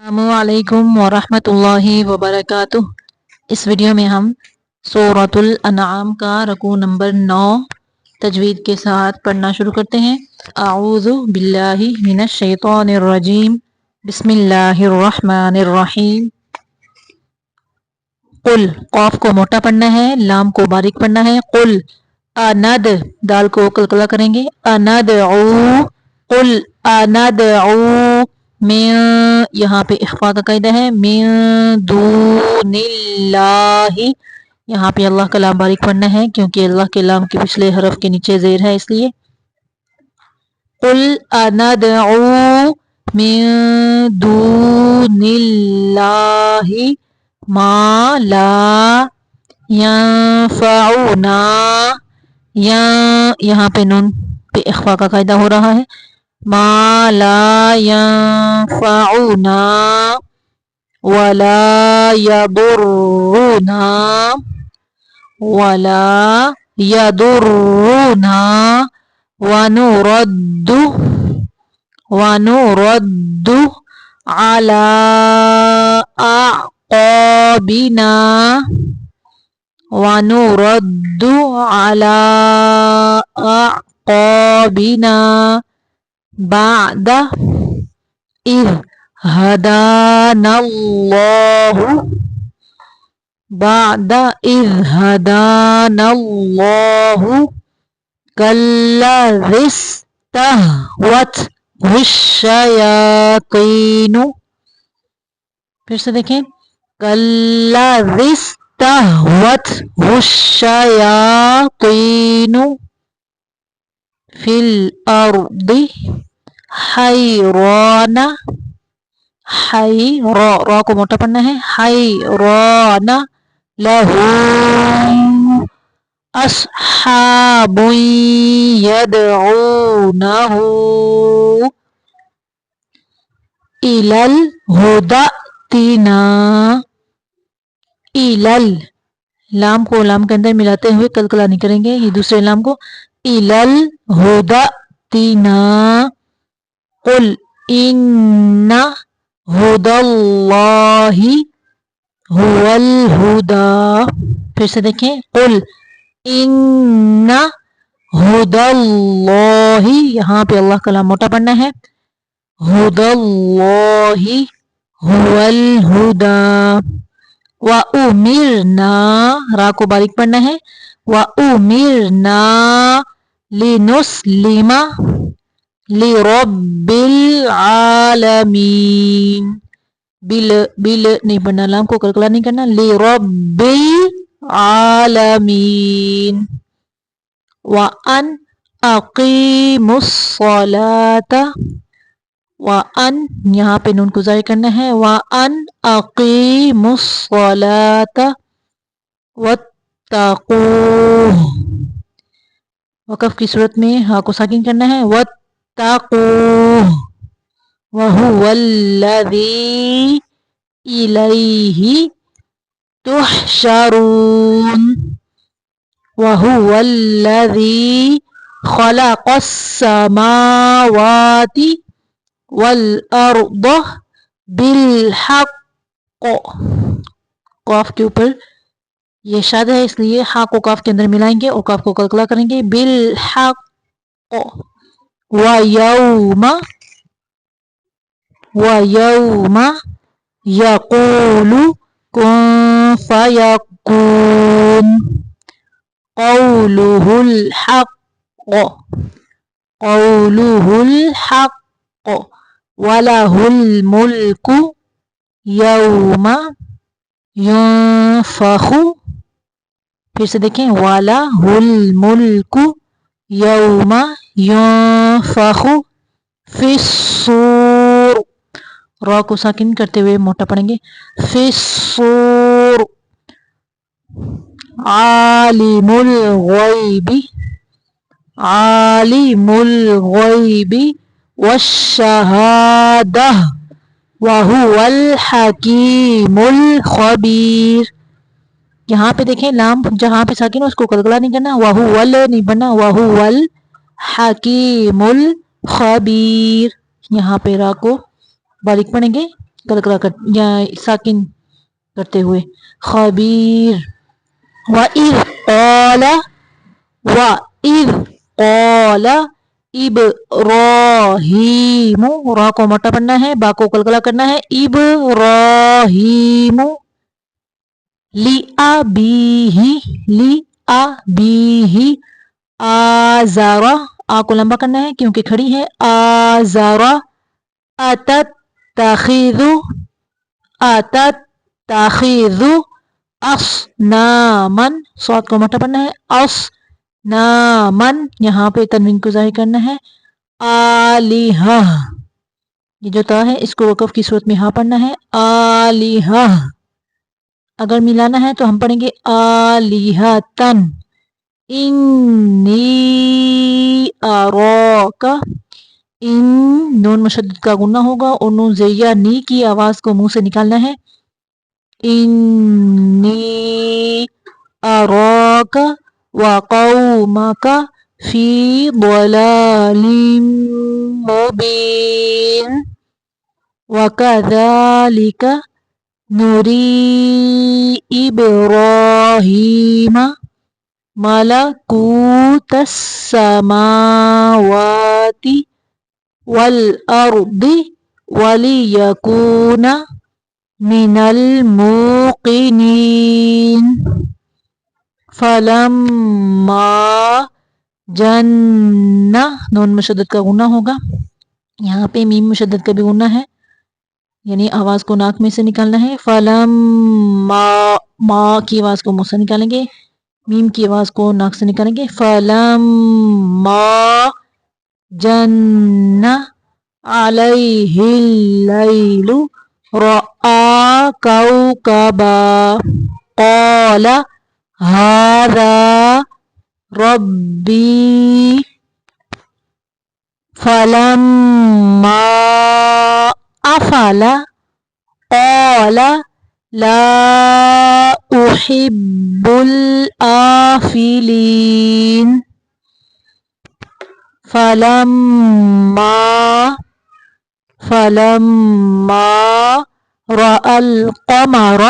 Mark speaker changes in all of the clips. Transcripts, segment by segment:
Speaker 1: अस्सलामुअलैकुम वरहमतुल्लाहि वबरकातुह। इस वीडियो में हम सूरतुल अनआम का रकू नंबर 9 तजवीद के साथ पढ़ना शुरू करते हैं। आऊज़ु बिल्लाहि मिनश शैतानिर रजीम, बिस्मिल्लाहिर रहमानिर रहीम। कुल, कौफ को मोटा पढ़ना है, लाम को बारीक पढ़ना है। कुल अनद, दाल को कलकला करेंगे। अनदउ, कुल अनदउ में यहाँ पे इख्फा का कायदा है। मिन दूनिल्लाहि, यहाँ पे अल्लाह का लाम बारीक पढ़ना है क्योंकि अल्लाह के लाम के पिछले हरफ के नीचे जेर है, इसलिए। कुल अनदउ मिन दूनिल्लाहि मा ला यंफउना, यहाँ पे नून पे इख्फा का कायदा हो रहा है। मा ला यंफउना वला यदुर्रुना वला यदुर्रुना वनुरद्दु अला अक़ाबिना वनुरद्दु अला अक़ाबिना बअदा इज़ हदानल्लाहु कल्लज़ी इस्तहवतहुश्शयातीनु। फिर से देखें, कल्लज़ी इस्तहवतहुश्शयातीनु फिल अर्दि हैराना, रा को मोटा पढ़ना है। हैराना लहू अस्हाबुन यदऊनहु इलल हुदतिना। इलल, लाम को लाम के अंदर मिलाते हुए कलकला नहीं करेंगे, ये दूसरे लाम को। इलल हुदतिना कुल इन्ना हुदल्लाहि हुवल हुदा। फिर से देखें, कुल इन्ना हुदल्लाहि, यहाँ पे अल्लाह का लाम मोटा पढ़ना है। हुदल्लाहि हुवल हुदा व उमिरना, रा को बारीक पढ़ना है। व उमिरना लिनुस्लिमा लिरब्बिल आलमीन। बिल नहीं पढ़ना, लाम को कलकला नहीं करना। लिरब्बिल आलमीन व अन अकीमुस्सलाता, व अन यहाँ पे नून को ज़ाहिर करना है। व अन अकीमुस्सलाता वत्तकूह, वक़फ़ की सूरत में हा को साकिन करना है। वत्तकूह वहुवल्लज़ी इलैहि तुहशरून वहुवल्लज़ी खलक़स्समावाति वल अर्द बिलहक़। क़ाफ के ऊपर ये शाद है, इसलिए हा को काफ के अंदर मिलाएंगे और काफ को कलकला करेंगे। बिलहक़ व यौमा यक़ूलु कुन फयकून क़ौलुहुल हक़ वलहुल मुल्कु यौमा युनफ़ख़ु। फिर से देखें, वलहुल मुल्कु यौमा युनफ़ख़ु फिस्सूर, रा को साकिन करते हुए मोटा पढ़ेंगे। फिस्सूर आलिमुल ग़ैबि वश्शहादह वहुवल हकीमुल ख़बीर। यहाँ पे देखें, लाम जहाँ पे साकिन उसको कलकला नहीं करना, वहुवल नहीं बनना, वहुवल हकीमुल ख़बीर। यहाँ पे रा को बारीक पढ़ेंगे, कलकला कर या साकिन करते हुए। खबीर वइज़ क़ाला वइज़ क़ाला इब्राहीमु, रा को मोटा पढ़ना है, बा को कलकला करना है। इब्राहीमु लिअबीही आज़ारा, आ को लंबा करना है क्योंकि खड़ी है। आज़ारा अतत्तखिज़ु अस्नामन, सौद को मोटा पढ़ना है। अस्नामन, यहाँ पे तनवीन को ज़ाहिर करना है। आलिहा, ये जो ता है इसको वक़फ़ की सूरत में हाँ पढ़ना है। आलिहा, अगर मिलाना है तो हम पढ़ेंगे आलिहतन। इन्नी अराका, इन नून मुशद्दद का गुन्ना होगा और नून ज़ैया नी की आवाज़ को मुंह से निकालना है। इन्नी अराका व कौमका फी ضलालिम मुबीन वकज़ालिका नुरी इब्राहीमा मलकूतस समावाति वल अर्दि वलियकूना मिनल मूक़िनीन फलम्मा जन्ना, नून मुशद्दद का गुन्ना होगा, यहाँ पे मीम मुशद्दद का भी गुन्ना है, यानी आवाज़ को नाक में से निकालना है। फलम्मा, मा की आवाज़ को मुँह से निकालेंगे, मीम की आवाज़ को नाक से निकालेंगे। फलम्मा जन्ना अलैहिल लैलु रआ कौकबा क़ाला हाज़ा रब्बी फलम्मा अफला क़ाला ला उहिब्बुल आफिलीन फलम्मा रअल क़मर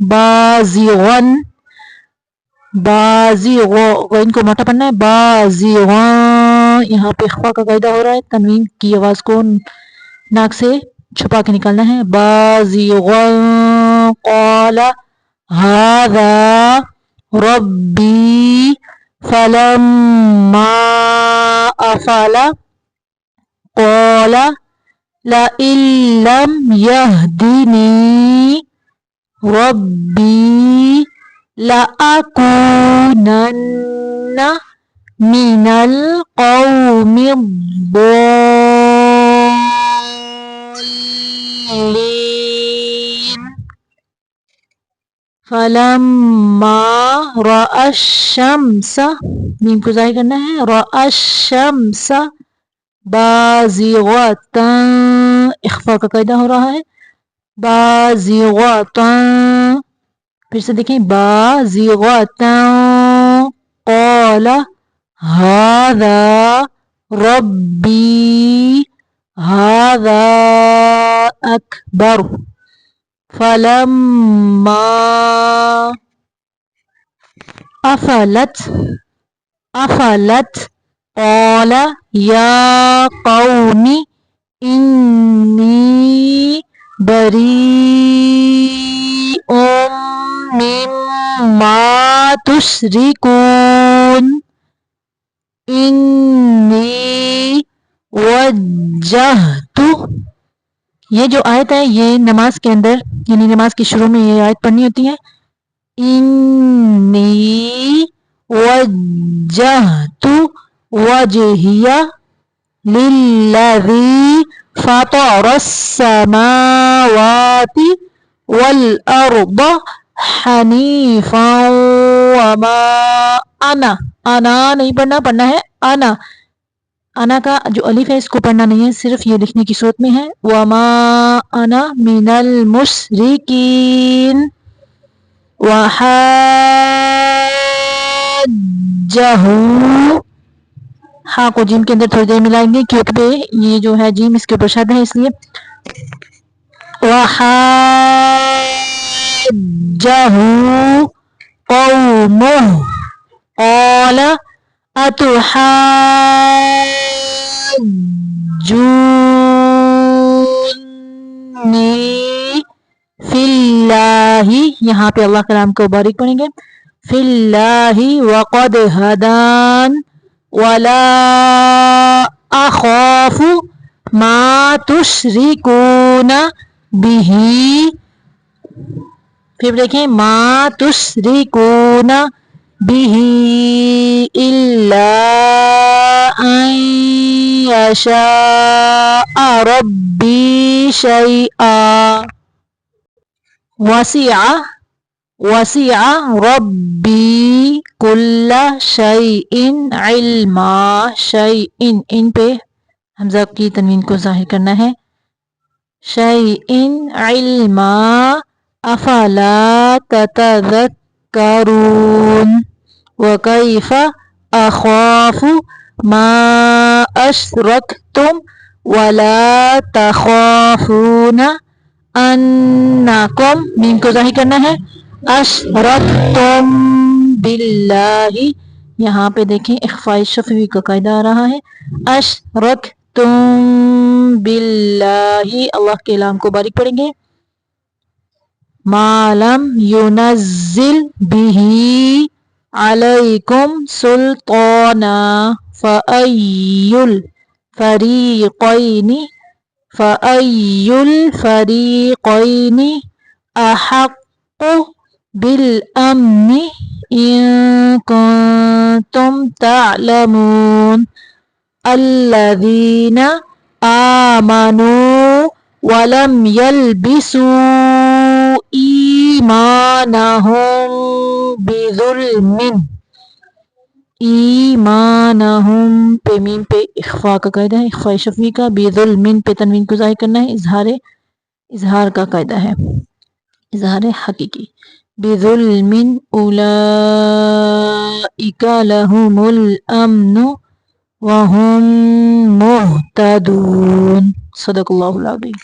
Speaker 1: बाज़िग़न, बाज़िग़न को मोटा पढ़ना है। बाज़िग़न, यहाँ पे इख़्फ़ा का कायदा हो रहा है, तनवीन की आवाज़ को नाक से छुपा के निकालना है। बाज़िग़न क़ाला हाज़ा रब्बी फलम्मा अफला क़ाला लइन लम यहदिनी रब्बी लअकूनन्ना मिनल क़ौमिद्दॉल्लीन फलम्मा रअश-शम्स, मीम को ज़ाहिर करना है। रअश-शम्स बाज़िग़तन, इख़्फ़ा का कायदा हो रहा है। बाज़िग़तन, फिर से देखें, बाज़िग़तन क़ाला हाज़ा रब्बी हाज़ा अकबर फलम्मा अफलत क़ाला या क़ौमी इन्नी बरीउम मिम्मा तुश्रिकून इन्नी वज्जहतु, ये जो आयत है ये नमाज के अंदर यानी नमाज के शुरू में ये आयत पढ़नी होती है। इन्नी वज्जहतु वजहिया लिल्लज़ी फ़तरस समावाति वल अर्द हनीफ़न वमा अना, अना नहीं पढ़ना है अना, अना का जो अलिफ है इसको पढ़ना नहीं है, सिर्फ ये लिखने की सूरत में है। वमा अना मिनल मुश्रिकीन वहाज्जहू, हाँ को जीम के अंदर थोड़ी देर मिलाएंगे क्योंकि ये जो है जीम इसके ऊपर शद है इसलिए। وحاجه قومه قال أتحاجوني فی اللہ، یہاں پہ اللہ کلام کو باریک پڑھیں گے، فی اللہ وقد ہدان ولا اخاف ما تشرکون بہ، پھر دیکھیں ما تشرکون بہ الا ان یشاء ربی شیئا وسع ربی کل شیء علما، شیء ان پہ حمزہ کی تنوین کو ظاہر کرنا ہے، شیء علما افلا تتذکرون وکیف اخاف ما اشرکتم ولا تخافون انکم، میم کو ظاہر کرنا ہے، اشرکتم باللہ، یہاں پہ دیکھیں اخفاء شفوی کا قاعدہ آ رہا ہے، اشرکتم باللہ، اللہ کے لام کو باریک پڑھیں گے، ما لم ينزل به علیکم سلطانا فأي الفريقين أحق بالأمن إن كنتم تعلمون الذين آمنوا ولم يلبسوا إيمانهم بظلم، ایمانہم پہ میم پہ اخفاء کا قاعدہ ہے، اخفاء شفوی کا، بظلم پہ تنوین کو ظاہر کرنا ہے، اظہار کا قاعدہ ہے، اظہار حقیقی، بظلم اولئک لہم الامن وہم مہتدون، صدق اللہ العظیم۔